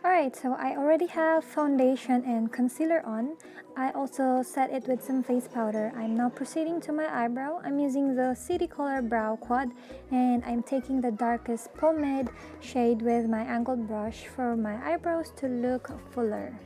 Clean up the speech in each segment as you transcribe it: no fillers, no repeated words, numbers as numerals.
Alright, so I already have foundation and concealer on. I also set it with some face powder. I'm now proceeding to my eyebrow. I'm using the City Color Brow Quad and I'm taking the darkest pomade shade with my angled brush for my eyebrows to look fuller.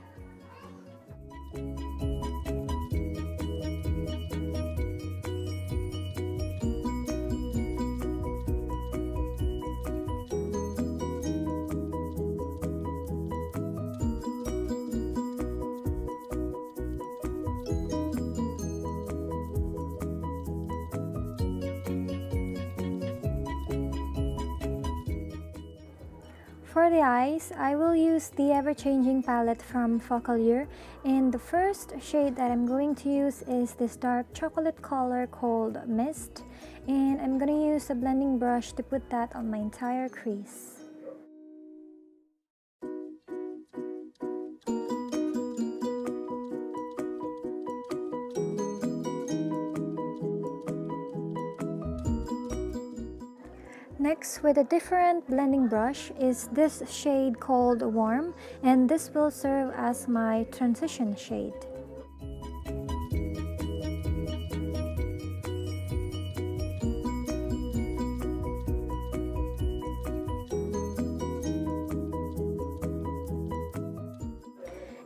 For the eyes, I will use the ever-changing palette from Focalier, and the first shade that I'm going to use is this dark chocolate color called Mist, and I'm going to use a blending brush to put that on my entire crease. Next, with a different blending brush is this shade called Warm, and this will serve as my transition shade.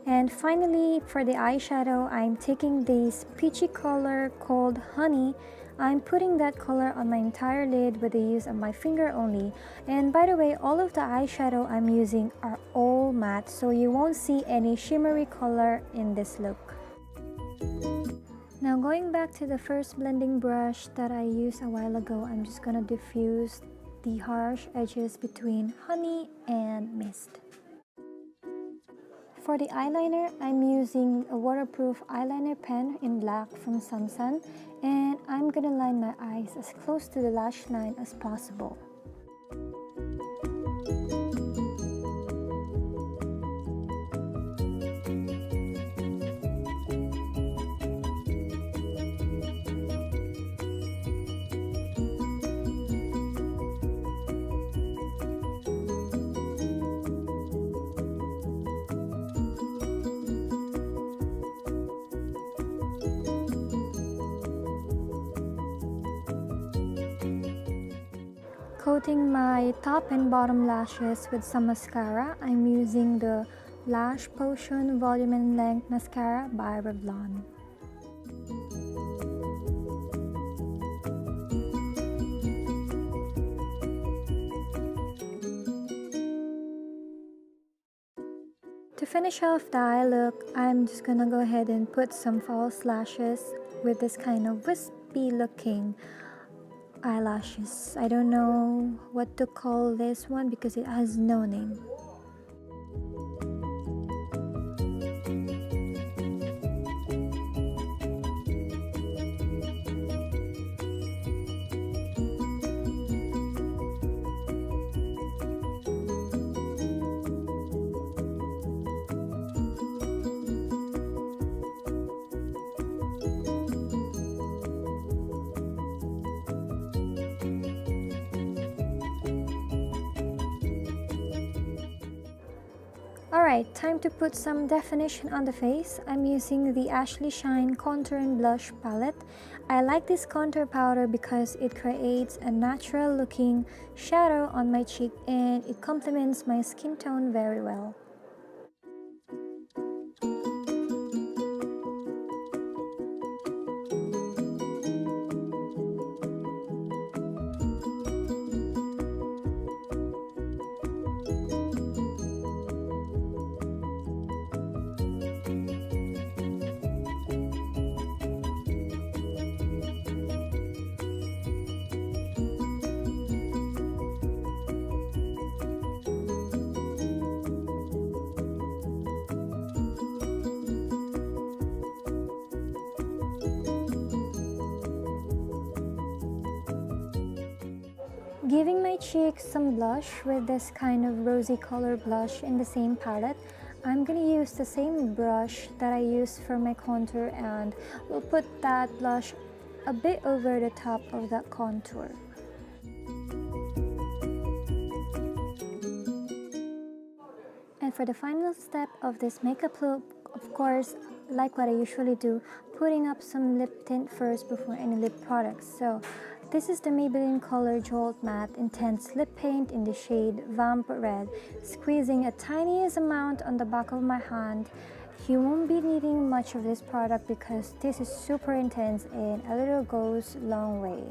And finally, for the eyeshadow, I'm taking this peachy color called Honey. I'm putting that color on my entire lid with the use of my finger only. And by the way, all of the eyeshadow I'm using are all matte, so you won't see any shimmery color in this look. Now going back to the first blending brush that I used a while ago, I'm just gonna diffuse the harsh edges between Honey and Mist. For the eyeliner, I'm using a waterproof eyeliner pen in black from Samsung, and I'm gonna line my eyes as close to the lash line as possible. Coating my top and bottom lashes with some mascara, I'm using the Lash Potion Volume and Length Mascara by Revlon. To finish off the eye look, I'm just gonna go ahead and put some false lashes with this kind of wispy looking eyelashes. I don't know what to call this one because it has no name. Alright, time to put some definition on the face. I'm using the Ashley Shine Contour and Blush palette. I like this contour powder because it creates a natural looking shadow on my cheek and it complements my skin tone very well. Giving my cheeks some blush with this kind of rosy color blush in the same palette. I'm gonna use the same brush that I used for my contour and we'll put that blush a bit over the top of that contour. And for the final step of this makeup look, of course, like what I usually do, putting up some lip tint first before any lip products. So this is the Maybelline Color Jolt Matte Intense Lip Paint in the shade Vamp Red. Squeezing a tiniest amount on the back of my hand. You won't be needing much of this product because this is super intense and a little goes long way.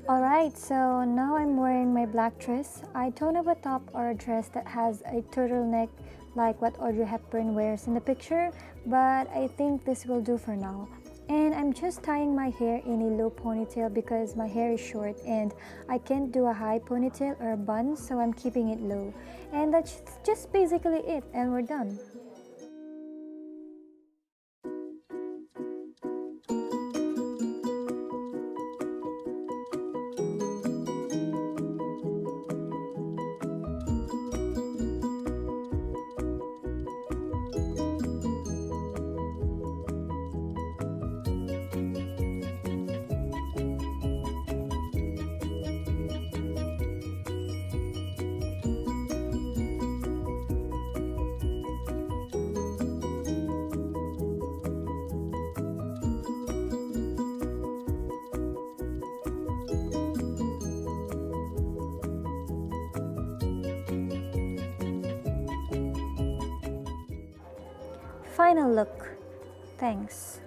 Alright, so now I'm wearing my black dress. I don't have a top or a dress that has a turtleneck like what Audrey Hepburn wears in the picture, but I think this will do for now. And I'm just tying my hair in a low ponytail because my hair is short and I can't do a high ponytail or a bun, so I'm keeping it low. And that's just basically it, and we're done. Final look. Thanks.